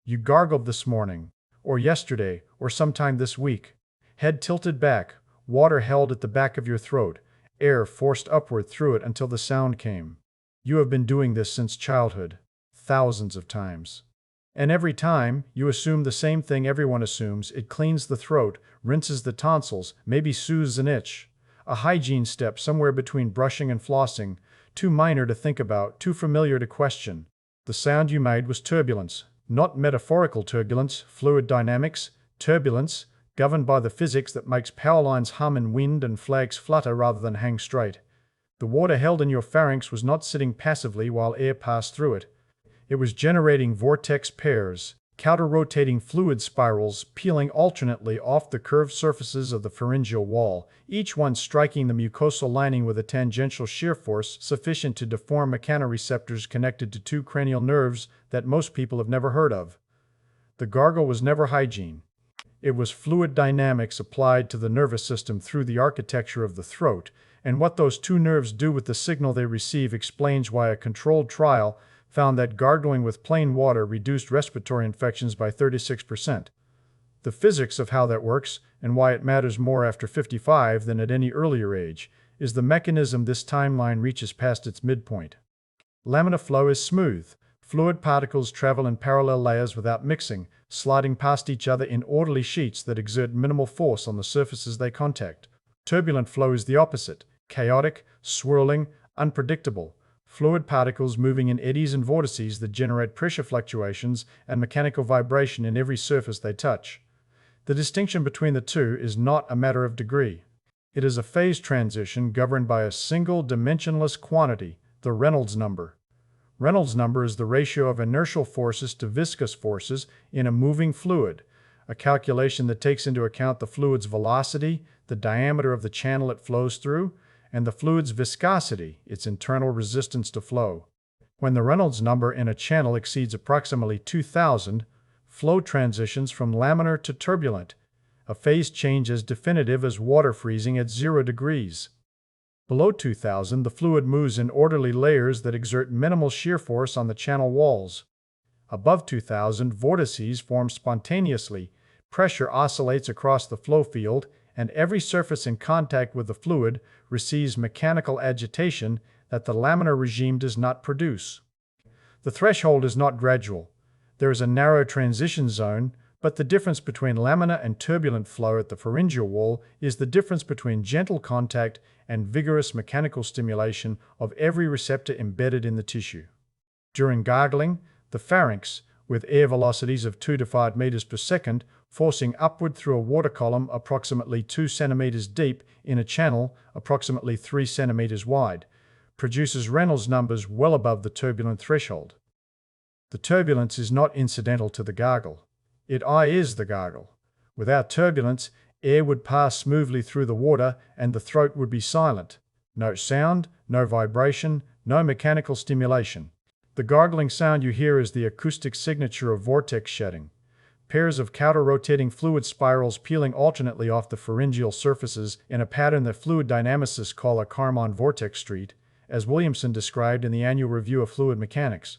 You gargled this morning, or yesterday, or sometime this week. Head tilted back, water held at the back of your throat, air forced upward through it until the sound came. You have been doing this since childhood, thousands of times. And every time, you assume the same thing everyone assumes: it cleans the throat, rinses the tonsils, maybe soothes an itch. A hygiene step somewhere between brushing and flossing, too minor to think about, too familiar to question. The sound you made was turbulence, not metaphorical turbulence, fluid dynamics, turbulence, governed by the physics that makes power lines hum in wind and flags flutter rather than hang straight. The water held in your pharynx was not sitting passively while air passed through it. It was generating vortex pairs, counter-rotating fluid spirals peeling alternately off the curved surfaces of the pharyngeal wall, each one striking the mucosal lining with a tangential shear force sufficient to deform mechanoreceptors connected to two cranial nerves that most people have never heard of. The gargle was never hygiene. It was fluid dynamics applied to the nervous system through the architecture of the throat, and what those two nerves do with the signal they receive explains why a controlled trial found that gargling with plain water reduced respiratory infections by 36%. The physics of how that works, and why it matters more after 55 than at any earlier age, is the mechanism this timeline reaches past its midpoint. Laminar flow is smooth. Fluid particles travel in parallel layers without mixing, sliding past each other in orderly sheets that exert minimal force on the surfaces they contact. Turbulent flow is the opposite: chaotic, swirling, unpredictable. Fluid particles moving in eddies and vortices that generate pressure fluctuations and mechanical vibration in every surface they touch. The distinction between the two is not a matter of degree. It is a phase transition governed by a single dimensionless quantity, the Reynolds number. Reynolds number is the ratio of inertial forces to viscous forces in a moving fluid, a calculation that takes into account the fluid's velocity, the diameter of the channel it flows through, and the fluid's viscosity, its internal resistance to flow. When the Reynolds number in a channel exceeds approximately 2000, flow transitions from laminar to turbulent, a phase change as definitive as water freezing at 0 degrees. Below 2000, the fluid moves in orderly layers that exert minimal shear force on the channel walls. Above 2000, vortices form spontaneously, pressure oscillates across the flow field, and every surface in contact with the fluid receives mechanical agitation that the laminar regime does not produce. The threshold is not gradual. There is a narrow transition zone, but the difference between laminar and turbulent flow at the pharyngeal wall is the difference between gentle contact and vigorous mechanical stimulation of every receptor embedded in the tissue. During gargling, the pharynx, with air velocities of 2 to 5 meters per second, forcing upward through a water column approximately 2 centimeters deep in a channel approximately 3 centimeters wide, produces Reynolds numbers well above the turbulent threshold. The turbulence is not incidental to the gargle. It is the gargle. Without turbulence, air would pass smoothly through the water and the throat would be silent. No sound, no vibration, no mechanical stimulation. The gargling sound you hear is the acoustic signature of vortex shedding. Pairs of counter-rotating fluid spirals peeling alternately off the pharyngeal surfaces in a pattern that fluid dynamicists call a Kármán vortex street, as Williamson described in the Annual Review of Fluid Mechanics.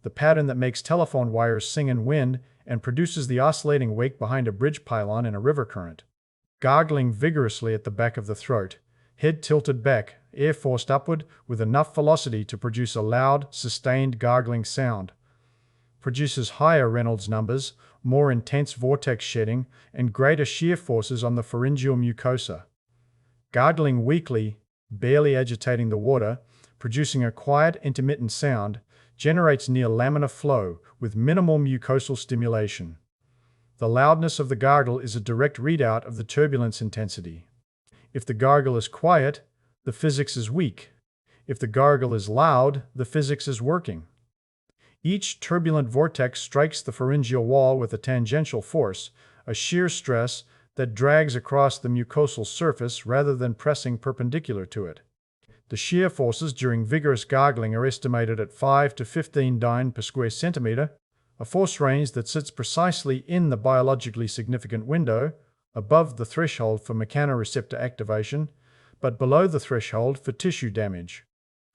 The pattern that makes telephone wires sing in wind and produces the oscillating wake behind a bridge pylon in a river current. Gargling vigorously at the back of the throat, head tilted back, air forced upward with enough velocity to produce a loud, sustained gargling sound. Produces higher Reynolds numbers, more intense vortex shedding, and greater shear forces on the pharyngeal mucosa. Gargling weakly, barely agitating the water, producing a quiet, intermittent sound, generates near laminar flow with minimal mucosal stimulation. The loudness of the gargle is a direct readout of the turbulence intensity. If the gargle is quiet, the physics is weak. If the gargle is loud, the physics is working. Each turbulent vortex strikes the pharyngeal wall with a tangential force, a shear stress that drags across the mucosal surface rather than pressing perpendicular to it. The shear forces during vigorous gargling are estimated at 5 to 15 dyne per square centimeter, a force range that sits precisely in the biologically significant window, above the threshold for mechanoreceptor activation, but below the threshold for tissue damage.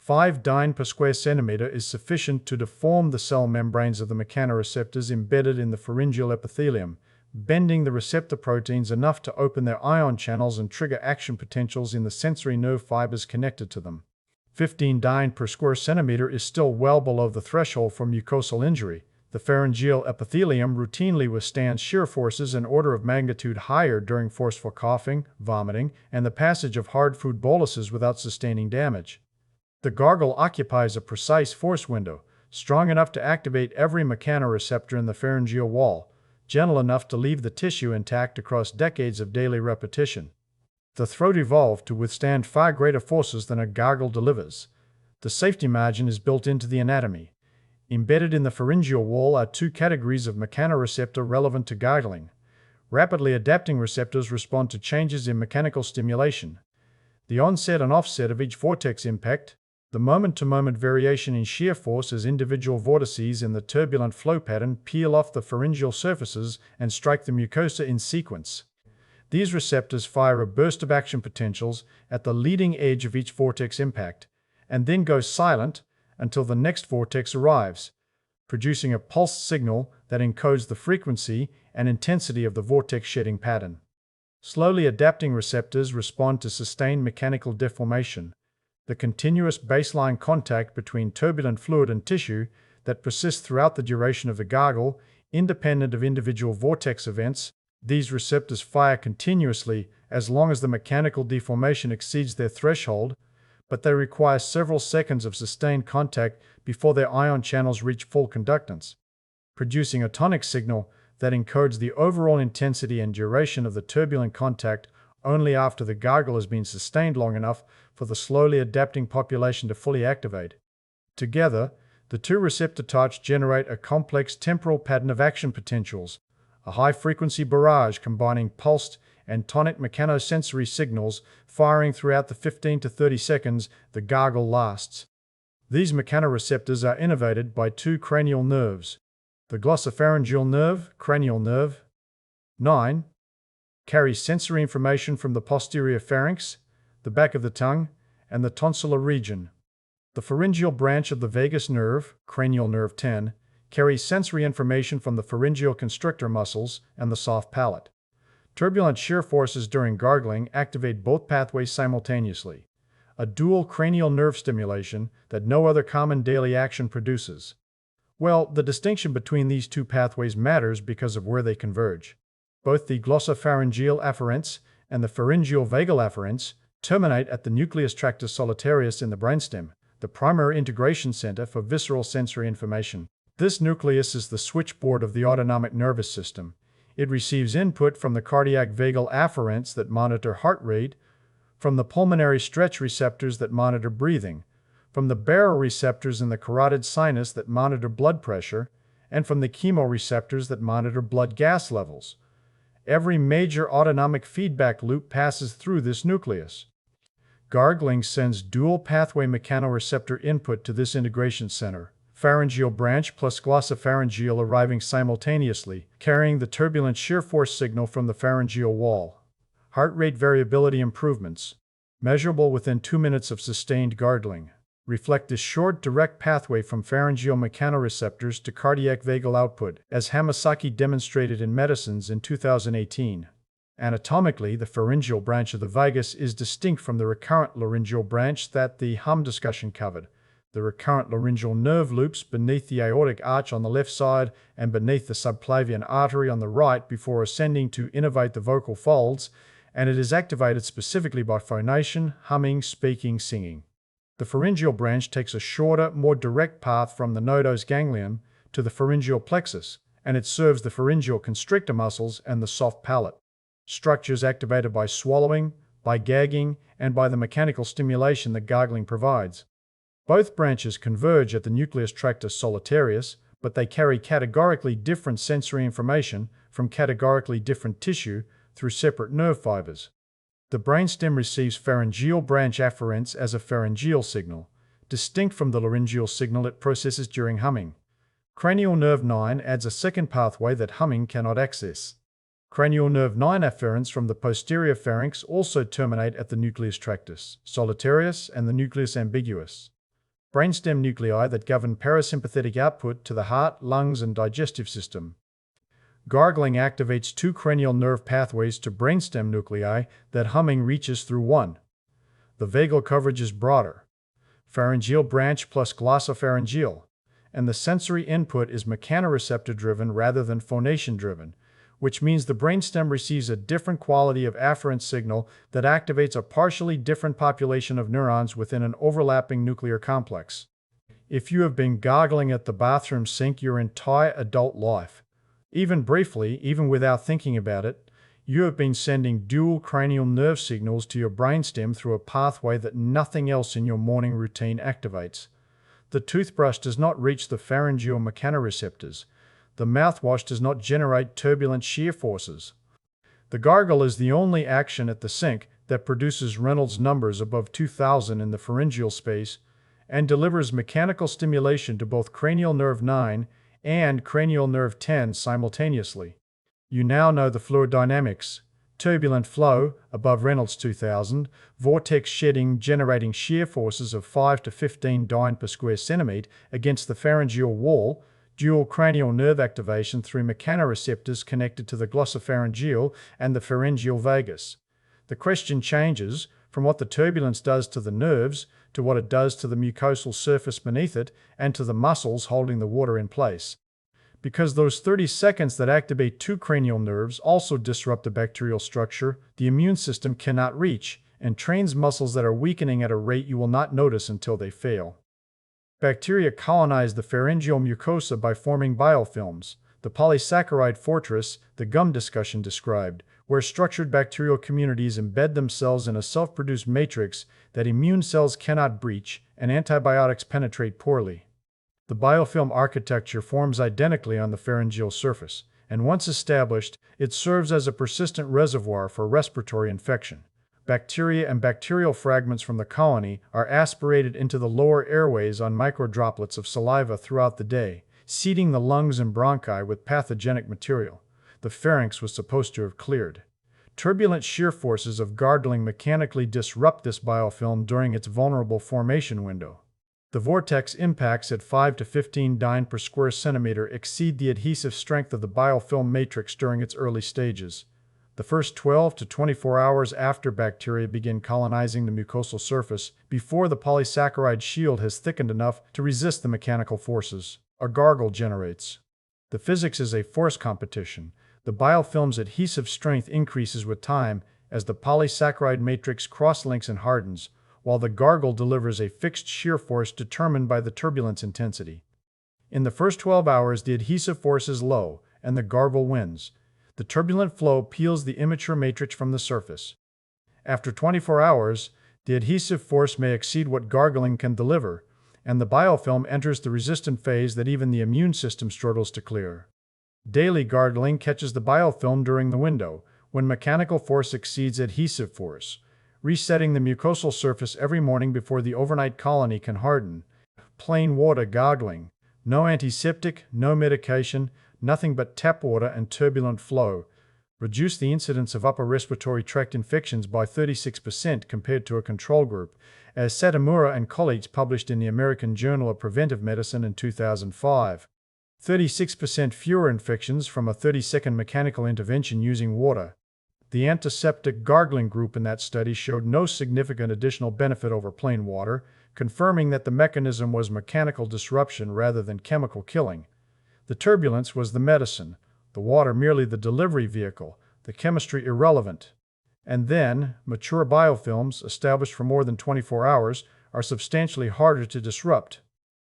5 dyne per square centimeter is sufficient to deform the cell membranes of the mechanoreceptors embedded in the pharyngeal epithelium, bending the receptor proteins enough to open their ion channels and trigger action potentials in the sensory nerve fibers connected to them. 15 dyne per square centimeter is still well below the threshold for mucosal injury. The pharyngeal epithelium routinely withstands shear forces an order of magnitude higher during forceful coughing, vomiting, and the passage of hard food boluses without sustaining damage. The gargle occupies a precise force window, strong enough to activate every mechanoreceptor in the pharyngeal wall, gentle enough to leave the tissue intact across decades of daily repetition. The throat evolved to withstand far greater forces than a gargle delivers. The safety margin is built into the anatomy. Embedded in the pharyngeal wall are 2 categories of mechanoreceptor relevant to gargling. Rapidly adapting receptors respond to changes in mechanical stimulation. The onset and offset of each vortex impact, the moment-to-moment variation in shear force as individual vortices in the turbulent flow pattern peel off the pharyngeal surfaces and strike the mucosa in sequence. These receptors fire a burst of action potentials at the leading edge of each vortex impact, and then go silent until the next vortex arrives, producing a pulsed signal that encodes the frequency and intensity of the vortex shedding pattern. Slowly adapting receptors respond to sustained mechanical deformation, the continuous baseline contact between turbulent fluid and tissue that persists throughout the duration of the gargle, independent of individual vortex events. These receptors fire continuously as long as the mechanical deformation exceeds their threshold, but they require several seconds of sustained contact before their ion channels reach full conductance, producing a tonic signal that encodes the overall intensity and duration of the turbulent contact only after the gargle has been sustained long enough for the slowly adapting population to fully activate. Together, the 2 receptor types generate a complex temporal pattern of action potentials, a high-frequency barrage combining pulsed and tonic mechanosensory signals firing throughout the 15 to 30 seconds the gargle lasts. These mechanoreceptors are innervated by 2 cranial nerves, the glossopharyngeal nerve, cranial nerve. 9. Carries sensory information from the posterior pharynx, the back of the tongue, and the tonsillar region. The pharyngeal branch of the vagus nerve, cranial nerve 10, carries sensory information from the pharyngeal constrictor muscles and the soft palate. Turbulent shear forces during gargling activate both pathways simultaneously, a dual cranial nerve stimulation that no other common daily action produces. Well, the distinction between these 2 pathways matters because of where they converge. Both the glossopharyngeal afferents and the pharyngeal vagal afferents terminate at the nucleus tractus solitarius in the brainstem, the primary integration center for visceral sensory information. This nucleus is the switchboard of the autonomic nervous system. It receives input from the cardiac vagal afferents that monitor heart rate, from the pulmonary stretch receptors that monitor breathing, from the baroreceptors in the carotid sinus that monitor blood pressure, and from the chemoreceptors that monitor blood gas levels. Every major autonomic feedback loop passes through this nucleus. Gargling sends dual pathway mechanoreceptor input to this integration center, pharyngeal branch plus glossopharyngeal arriving simultaneously, carrying the turbulent shear force signal from the pharyngeal wall. Heart rate variability improvements, measurable within 2 minutes of sustained gargling, reflect this short direct pathway from pharyngeal mechanoreceptors to cardiac vagal output, as Hamasaki demonstrated in Medicines in 2018. Anatomically, the pharyngeal branch of the vagus is distinct from the recurrent laryngeal branch that the hum discussion covered. The recurrent laryngeal nerve loops beneath the aortic arch on the left side and beneath the subclavian artery on the right before ascending to innervate the vocal folds, and it is activated specifically by phonation, humming, speaking, singing. The pharyngeal branch takes a shorter, more direct path from the nodose ganglion to the pharyngeal plexus, and it serves the pharyngeal constrictor muscles and the soft palate. Structures activated by swallowing, by gagging, and by the mechanical stimulation that gargling provides. Both branches converge at the nucleus tractus solitarius, but they carry categorically different sensory information from categorically different tissue through separate nerve fibers. The brainstem receives pharyngeal branch afferents as a pharyngeal signal, distinct from the laryngeal signal it processes during humming. Cranial nerve 9 adds a second pathway that humming cannot access. Cranial nerve 9 afferents from the posterior pharynx also terminate at the nucleus tractus solitarius and the nucleus ambiguus. brainstem nuclei that govern parasympathetic output to the heart, lungs, and digestive system. Gargling activates two cranial nerve pathways to brainstem nuclei that humming reaches through one. The vagal coverage is broader, pharyngeal branch plus glossopharyngeal, and the sensory input is mechanoreceptor-driven rather than phonation-driven, which means the brainstem receives a different quality of afferent signal that activates a partially different population of neurons within an overlapping nuclear complex. If you have been gargling at the bathroom sink your entire adult life, even briefly, even without thinking about it, you have been sending dual cranial nerve signals to your brainstem through a pathway that nothing else in your morning routine activates. The toothbrush does not reach the pharyngeal mechanoreceptors. The mouthwash does not generate turbulent shear forces. The gargle is the only action at the sink that produces Reynolds numbers above 2000 in the pharyngeal space and delivers mechanical stimulation to both cranial nerve 9 and cranial nerve 10 simultaneously. You now know the fluid dynamics. Turbulent flow above Reynolds 2000, vortex shedding generating shear forces of 5 to 15 dyne per square centimeter against the pharyngeal wall, dual cranial nerve activation through mechanoreceptors connected to the glossopharyngeal and the pharyngeal vagus. The question changes from what the turbulence does to the nerves to what it does to the mucosal surface beneath it and to the muscles holding the water in place. Because those 30 seconds that activate two cranial nerves also disrupt the bacterial structure the immune system cannot reach and trains muscles that are weakening at a rate you will not notice until they fail. Bacteria colonize the pharyngeal mucosa by forming biofilms, the polysaccharide fortress the gum discussion described, where structured bacterial communities embed themselves in a self-produced matrix that immune cells cannot breach and antibiotics penetrate poorly. The biofilm architecture forms identically on the pharyngeal surface, and once established, it serves as a persistent reservoir for respiratory infection. Bacteria and bacterial fragments from the colony are aspirated into the lower airways on microdroplets of saliva throughout the day, seeding the lungs and bronchi with pathogenic material the pharynx was supposed to have cleared. Turbulent shear forces of gargling mechanically disrupt this biofilm during its vulnerable formation window. The vortex impacts at 5 to 15 dyne per square centimeter exceed the adhesive strength of the biofilm matrix during its early stages. The first 12 to 24 hours after bacteria begin colonizing the mucosal surface, before the polysaccharide shield has thickened enough to resist the mechanical forces, a gargle generates. The physics is a force competition. The biofilm's adhesive strength increases with time as the polysaccharide matrix cross-links and hardens, while the gargle delivers a fixed shear force determined by the turbulence intensity. In the first 12 hours, the adhesive force is low, and the gargle wins. The turbulent flow peels the immature matrix from the surface. After 24 hours, the adhesive force may exceed what gargling can deliver, and the biofilm enters the resistant phase that even the immune system struggles to clear. Daily gargling catches the biofilm during the window, when mechanical force exceeds adhesive force, resetting the mucosal surface every morning before the overnight colony can harden. Plain water gargling. No antiseptic, no medication, nothing but tap water and turbulent flow. Reduce the incidence of upper respiratory tract infections by 36% compared to a control group, as Satomura and colleagues published in the American Journal of Preventive Medicine in 2005. 36% fewer infections from a 30-second mechanical intervention using water. The antiseptic gargling group in that study showed no significant additional benefit over plain water, confirming that the mechanism was mechanical disruption rather than chemical killing. The turbulence was the medicine, the water merely the delivery vehicle, the chemistry irrelevant. And then, mature biofilms, established for more than 24 hours, are substantially harder to disrupt.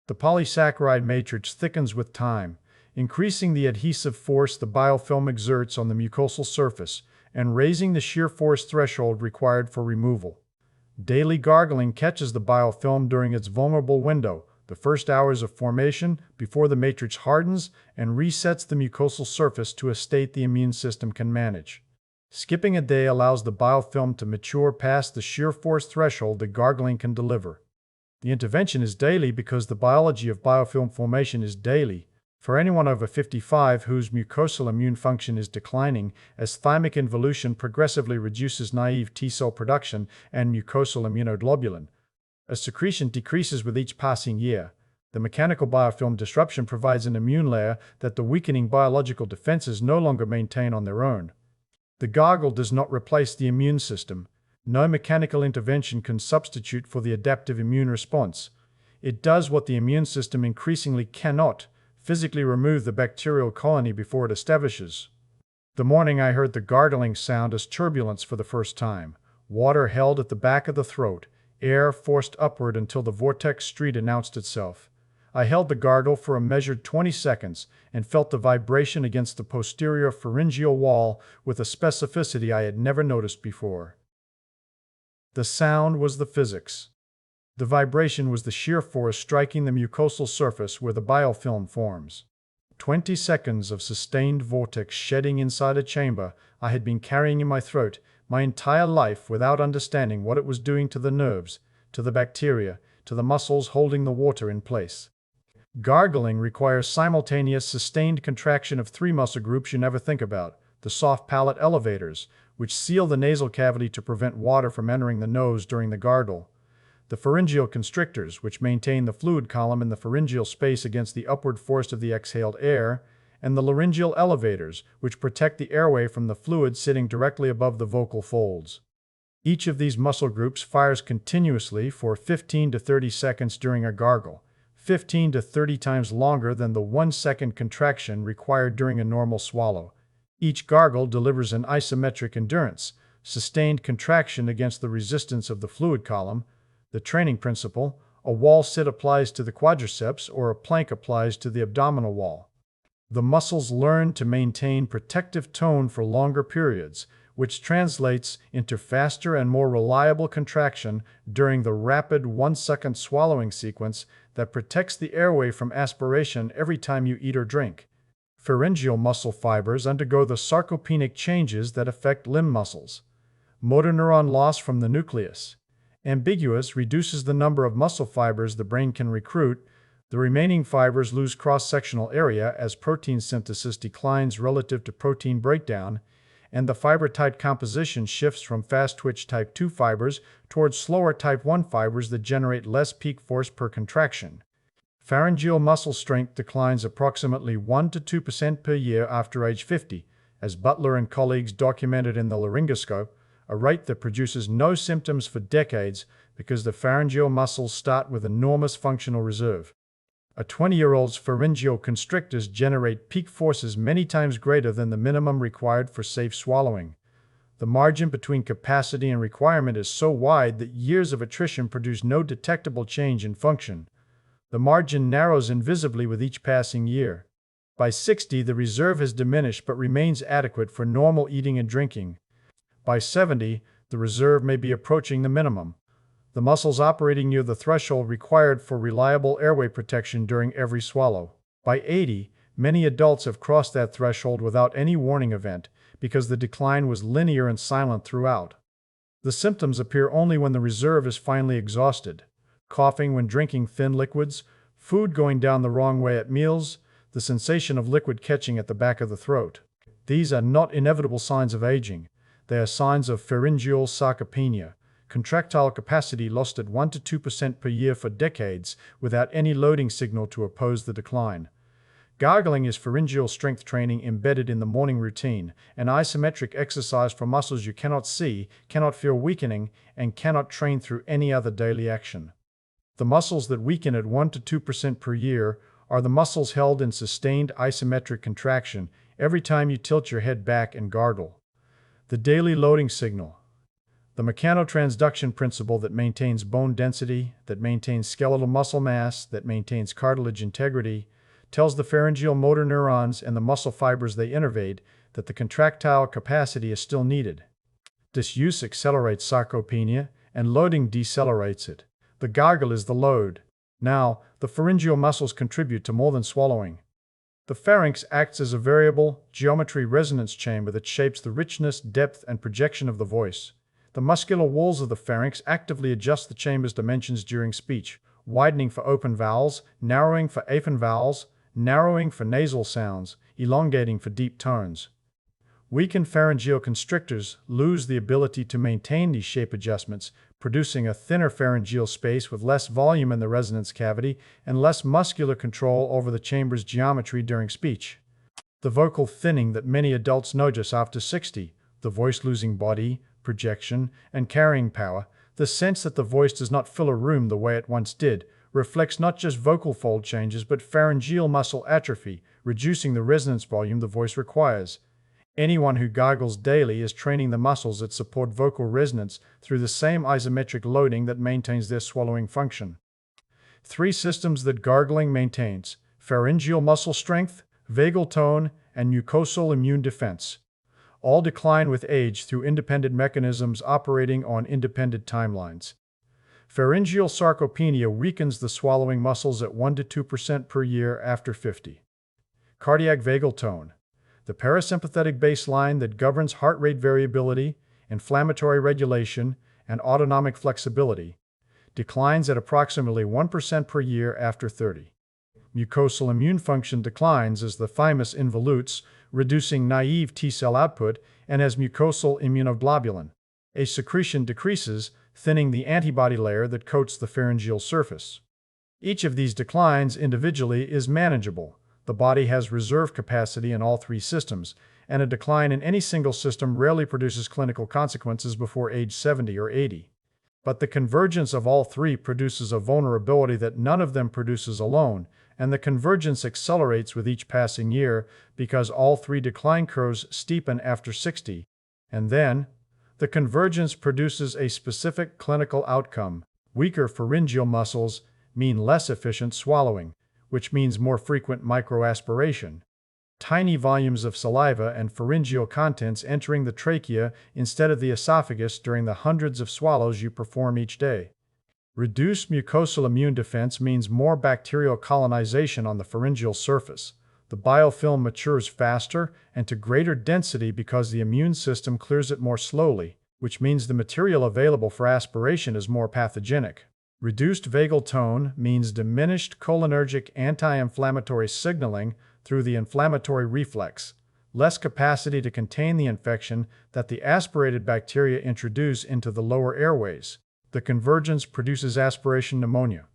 The polysaccharide matrix thickens with time, increasing the adhesive force the biofilm exerts on the mucosal surface and raising the shear force threshold required for removal. Daily gargling catches the biofilm during its vulnerable window, the first hours of formation, before the matrix hardens and resets the mucosal surface to a state the immune system can manage. Skipping a day allows the biofilm to mature past the shear force threshold that gargling can deliver. The intervention is daily because the biology of biofilm formation is daily. For anyone over 55 whose mucosal immune function is declining as thymic involution progressively reduces naive T-cell production and mucosal immunoglobulin, As secretion decreases with each passing year, the mechanical biofilm disruption provides an immune layer that the weakening biological defenses no longer maintain on their own. The gargle does not replace the immune system. No mechanical intervention can substitute for the adaptive immune response. It does what the immune system increasingly cannot: physically remove the bacterial colony before it establishes. The morning I heard the gargling sound as turbulence for the first time, water held at the back of the throat, air forced upward until the vortex street announced itself. I held the gargle for a measured 20 seconds and felt the vibration against the posterior pharyngeal wall with a specificity I had never noticed before. The sound was the physics. The vibration was the shear force striking the mucosal surface where the biofilm forms. 20 seconds of sustained vortex shedding inside a chamber I had been carrying in my throat my entire life without understanding what it was doing to the nerves, to the bacteria, to the muscles holding the water in place. Gargling requires simultaneous sustained contraction of three muscle groups you never think about: the soft palate elevators, which seal the nasal cavity to prevent water from entering the nose during the gargle; the pharyngeal constrictors, which maintain the fluid column in the pharyngeal space against the upward force of the exhaled air; and the laryngeal elevators, which protect the airway from the fluid sitting directly above the vocal folds. Each of these muscle groups fires continuously for 15 to 30 seconds during a gargle, 15 to 30 times longer than the 1-second contraction required during a normal swallow. Each gargle delivers an isometric endurance, sustained contraction against the resistance of the fluid column. The training principle: a wall sit applies to the quadriceps or a plank applies to the abdominal wall. The muscles learn to maintain protective tone for longer periods, which translates into faster and more reliable contraction during the rapid 1-second swallowing sequence that protects the airway from aspiration every time you eat or drink. Pharyngeal muscle fibers undergo the sarcopenic changes that affect limb muscles. Motor neuron loss from the nucleus. Ambiguous reduces the number of muscle fibers the brain can recruit. The remaining fibers lose cross-sectional area as protein synthesis declines relative to protein breakdown, and the fiber type composition shifts from fast-twitch type 2 fibers towards slower type 1 fibers that generate less peak force per contraction. Pharyngeal muscle strength declines approximately 1 to 2% per year after age 50, as Butler and colleagues documented in the laryngoscope, a rate that produces no symptoms for decades because the pharyngeal muscles start with enormous functional reserve. A 20-year-old's pharyngeal constrictors generate peak forces many times greater than the minimum required for safe swallowing. The margin between capacity and requirement is so wide that years of attrition produce no detectable change in function. The margin narrows invisibly with each passing year. By 60, the reserve has diminished but remains adequate for normal eating and drinking. By 70, the reserve may be approaching the minimum, the muscles operating near the threshold required for reliable airway protection during every swallow. By 80, many adults have crossed that threshold without any warning event because the decline was linear and silent throughout. The symptoms appear only when the reserve is finally exhausted: coughing when drinking thin liquids, food going down the wrong way at meals, the sensation of liquid catching at the back of the throat. These are not inevitable signs of aging. They are signs of pharyngeal sarcopenia, contractile capacity lost at 1 to 2% per year for decades without any loading signal to oppose the decline. Gargling is pharyngeal strength training embedded in the morning routine, an isometric exercise for muscles you cannot see, cannot feel weakening, and cannot train through any other daily action. The muscles that weaken at 1 to 2% per year are the muscles held in sustained isometric contraction every time you tilt your head back and gargle. The daily loading signal. The mechanotransduction principle that maintains bone density, that maintains skeletal muscle mass, that maintains cartilage integrity, tells the pharyngeal motor neurons and the muscle fibers they innervate that the contractile capacity is still needed. Disuse accelerates sarcopenia, and loading decelerates it. The gargle is the load. Now, the pharyngeal muscles contribute to more than swallowing. The pharynx acts as a variable geometry resonance chamber that shapes the richness, depth, and projection of the voice. The muscular walls of the pharynx actively adjust the chamber's dimensions during speech, widening for open vowels, narrowing for aphen vowels, narrowing for nasal sounds, elongating for deep tones. Weakened pharyngeal constrictors lose the ability to maintain these shape adjustments, producing a thinner pharyngeal space with less volume in the resonance cavity and less muscular control over the chamber's geometry during speech. The vocal thinning that many adults notice after 60, the voice losing body, projection, and carrying power, the sense that the voice does not fill a room the way it once did, reflects not just vocal fold changes but pharyngeal muscle atrophy, reducing the resonance volume the voice requires. Anyone who gargles daily is training the muscles that support vocal resonance through the same isometric loading that maintains their swallowing function. 3 systems that gargling maintains: pharyngeal muscle strength, vagal tone, and mucosal immune defense. All decline with age through independent mechanisms operating on independent timelines. Pharyngeal sarcopenia weakens the swallowing muscles at 1 to 2% per year after 50. Cardiac vagal tone, the parasympathetic baseline that governs heart rate variability, inflammatory regulation, and autonomic flexibility, declines at approximately 1% per year after 30. Mucosal immune function declines as the thymus involutes, reducing naive T-cell output, and as mucosal immunoglobulin, a secretion, decreases, thinning the antibody layer that coats the pharyngeal surface. Each of these declines individually is manageable. The body has reserve capacity in all 3 systems, and a decline in any single system rarely produces clinical consequences before age 70 or 80. But the convergence of all 3 produces a vulnerability that none of them produces alone, and the convergence accelerates with each passing year because all 3 decline curves steepen after 60. And then, the convergence produces a specific clinical outcome. Weaker pharyngeal muscles mean less efficient swallowing, which means more frequent microaspiration. Tiny volumes of saliva and pharyngeal contents entering the trachea instead of the esophagus during the hundreds of swallows you perform each day. Reduced mucosal immune defense means more bacterial colonization on the pharyngeal surface. The biofilm matures faster and to greater density because the immune system clears it more slowly, which means the material available for aspiration is more pathogenic. Reduced vagal tone means diminished cholinergic anti-inflammatory signaling through the inflammatory reflex, less capacity to contain the infection that the aspirated bacteria introduce into the lower airways. The convergence produces aspiration pneumonia,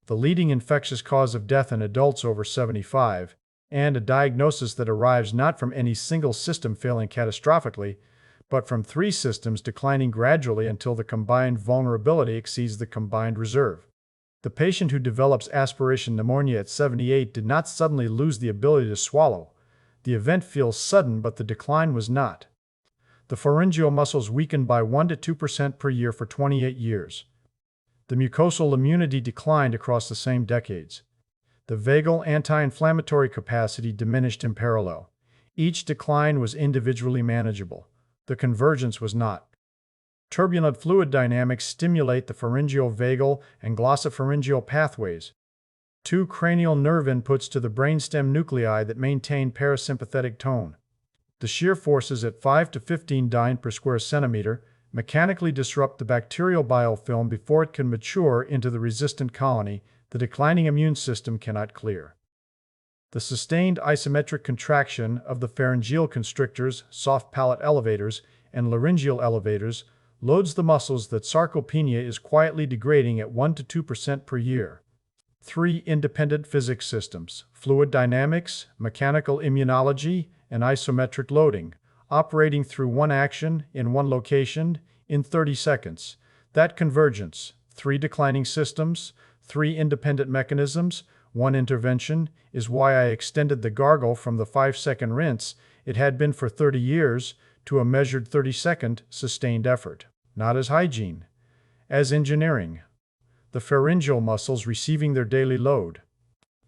the leading infectious cause of death in adults over 75, and a diagnosis that arrives not from any single system failing catastrophically, but from 3 systems declining gradually until the combined vulnerability exceeds the combined reserve. The patient who develops aspiration pneumonia at 78 did not suddenly lose the ability to swallow. The event feels sudden, but the decline was not. The pharyngeal muscles weakened by 1 to 2% per year for 28 years. The mucosal immunity declined across the same decades. The vagal anti-inflammatory capacity diminished in parallel. Each decline was individually manageable. The convergence was not. Turbulent fluid dynamics stimulate the pharyngeal, vagal, and glossopharyngeal pathways, 2 cranial nerve inputs to the brainstem nuclei that maintain parasympathetic tone. The shear forces at 5 to 15 dyne per square centimeter mechanically disrupt the bacterial biofilm before it can mature into the resistant colony the declining immune system cannot clear. The sustained isometric contraction of the pharyngeal constrictors, soft palate elevators, and laryngeal elevators loads the muscles that sarcopenia is quietly degrading at 1 to 2% per year. 3 independent physics systems: fluid dynamics, mechanical immunology, and isometric loading, operating through one action in one location in 30 seconds. That convergence, 3 declining systems, 3 independent mechanisms, 1 intervention, is why I extended the gargle from the 5-second rinse it had been for 30 years to a measured 30-second sustained effort. Not as hygiene, as engineering. The pharyngeal muscles receiving their daily load.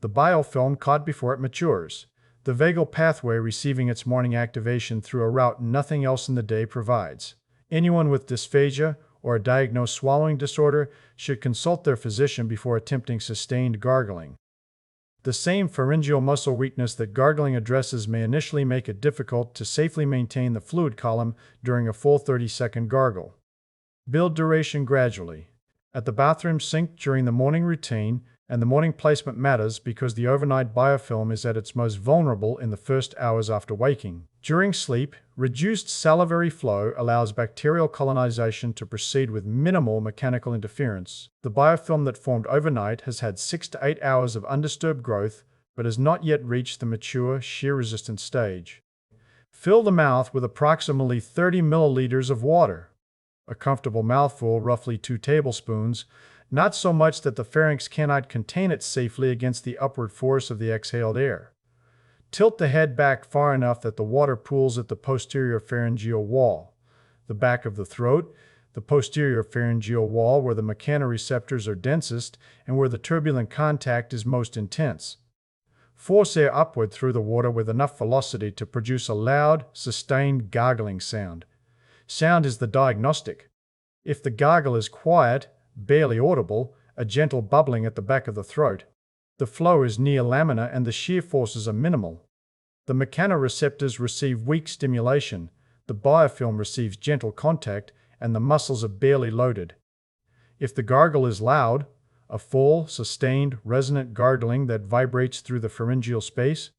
The biofilm caught before it matures. The vagal pathway receiving its morning activation through a route nothing else in the day provides. Anyone with dysphagia or a diagnosed swallowing disorder should consult their physician before attempting sustained gargling. The same pharyngeal muscle weakness that gargling addresses may initially make it difficult to safely maintain the fluid column during a full 30-second gargle. Build duration gradually. At the bathroom sink during the morning routine, and the morning placement matters because the overnight biofilm is at its most vulnerable in the first hours after waking. During sleep, reduced salivary flow allows bacterial colonization to proceed with minimal mechanical interference. The biofilm that formed overnight has had 6 to 8 hours of undisturbed growth, but has not yet reached the mature, shear-resistant stage. Fill the mouth with approximately 30 milliliters of water. A comfortable mouthful, roughly 2 tablespoons, not so much that the pharynx cannot contain it safely against the upward force of the exhaled air. Tilt the head back far enough that the water pools at the posterior pharyngeal wall, the back of the throat, the posterior pharyngeal wall where the mechanoreceptors are densest and where the turbulent contact is most intense. Force air upward through the water with enough velocity to produce a loud, sustained gargling sound. Sound is the diagnostic. If the gargle is quiet, barely audible, a gentle bubbling at the back of the throat, the flow is near laminar and the shear forces are minimal. The mechanoreceptors receive weak stimulation, the biofilm receives gentle contact, and the muscles are barely loaded. If the gargle is loud, a full, sustained, resonant gargling that vibrates through the pharyngeal space,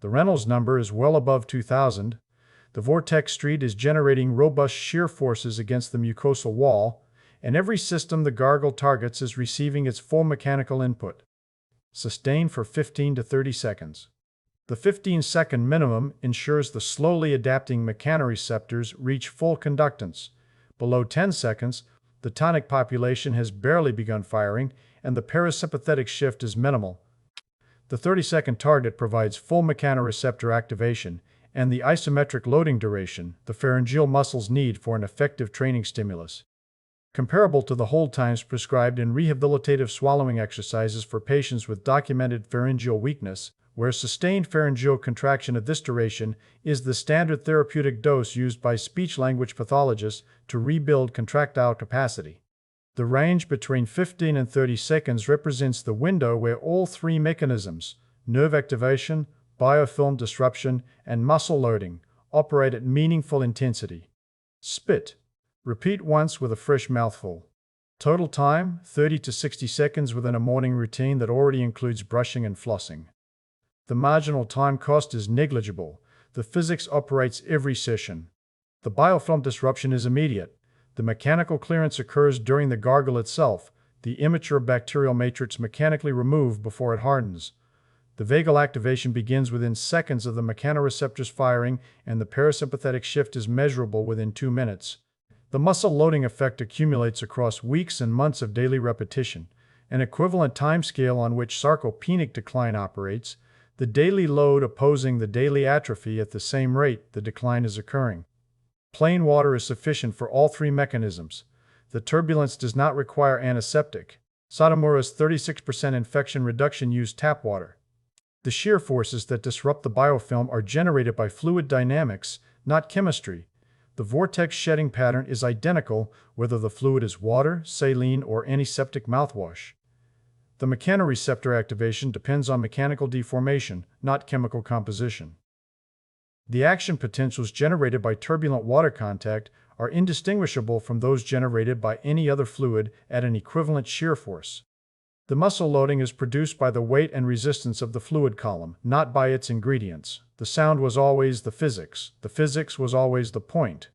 the Reynolds number is well above 2000, the vortex street is generating robust shear forces against the mucosal wall, and every system the gargle targets is receiving its full mechanical input. Sustain for 15 to 30 seconds. The 15-second minimum ensures the slowly adapting mechanoreceptors reach full conductance. Below 10 seconds, the tonic population has barely begun firing, and the parasympathetic shift is minimal. The 30-second target provides full mechanoreceptor activation, and the isometric loading duration the pharyngeal muscles need for an effective training stimulus. Comparable to the hold times prescribed in rehabilitative swallowing exercises for patients with documented pharyngeal weakness, where sustained pharyngeal contraction of this duration is the standard therapeutic dose used by speech-language pathologists to rebuild contractile capacity. The range between 15 and 30 seconds represents the window where all three mechanisms, nerve activation, biofilm disruption, and muscle loading, operate at meaningful intensity. Spit. Repeat once with a fresh mouthful. Total time, 30 to 60 seconds within a morning routine that already includes brushing and flossing. The marginal time cost is negligible. The physics operates every session. The biofilm disruption is immediate. The mechanical clearance occurs during the gargle itself, the immature bacterial matrix mechanically removed before it hardens. The vagal activation begins within seconds of the mechanoreceptors firing, and the parasympathetic shift is measurable within 2 minutes. The muscle loading effect accumulates across weeks and months of daily repetition, an equivalent timescale on which sarcopenic decline operates, the daily load opposing the daily atrophy at the same rate the decline is occurring. Plain water is sufficient for all three mechanisms. The turbulence does not require antiseptic. Satomura's 36% infection reduction used tap water. The shear forces that disrupt the biofilm are generated by fluid dynamics, not chemistry. The vortex shedding pattern is identical whether the fluid is water, saline, or antiseptic mouthwash. The mechanoreceptor activation depends on mechanical deformation, not chemical composition. The action potentials generated by turbulent water contact are indistinguishable from those generated by any other fluid at an equivalent shear force. The muscle loading is produced by the weight and resistance of the fluid column, not by its ingredients. The sound was always the physics was always the point.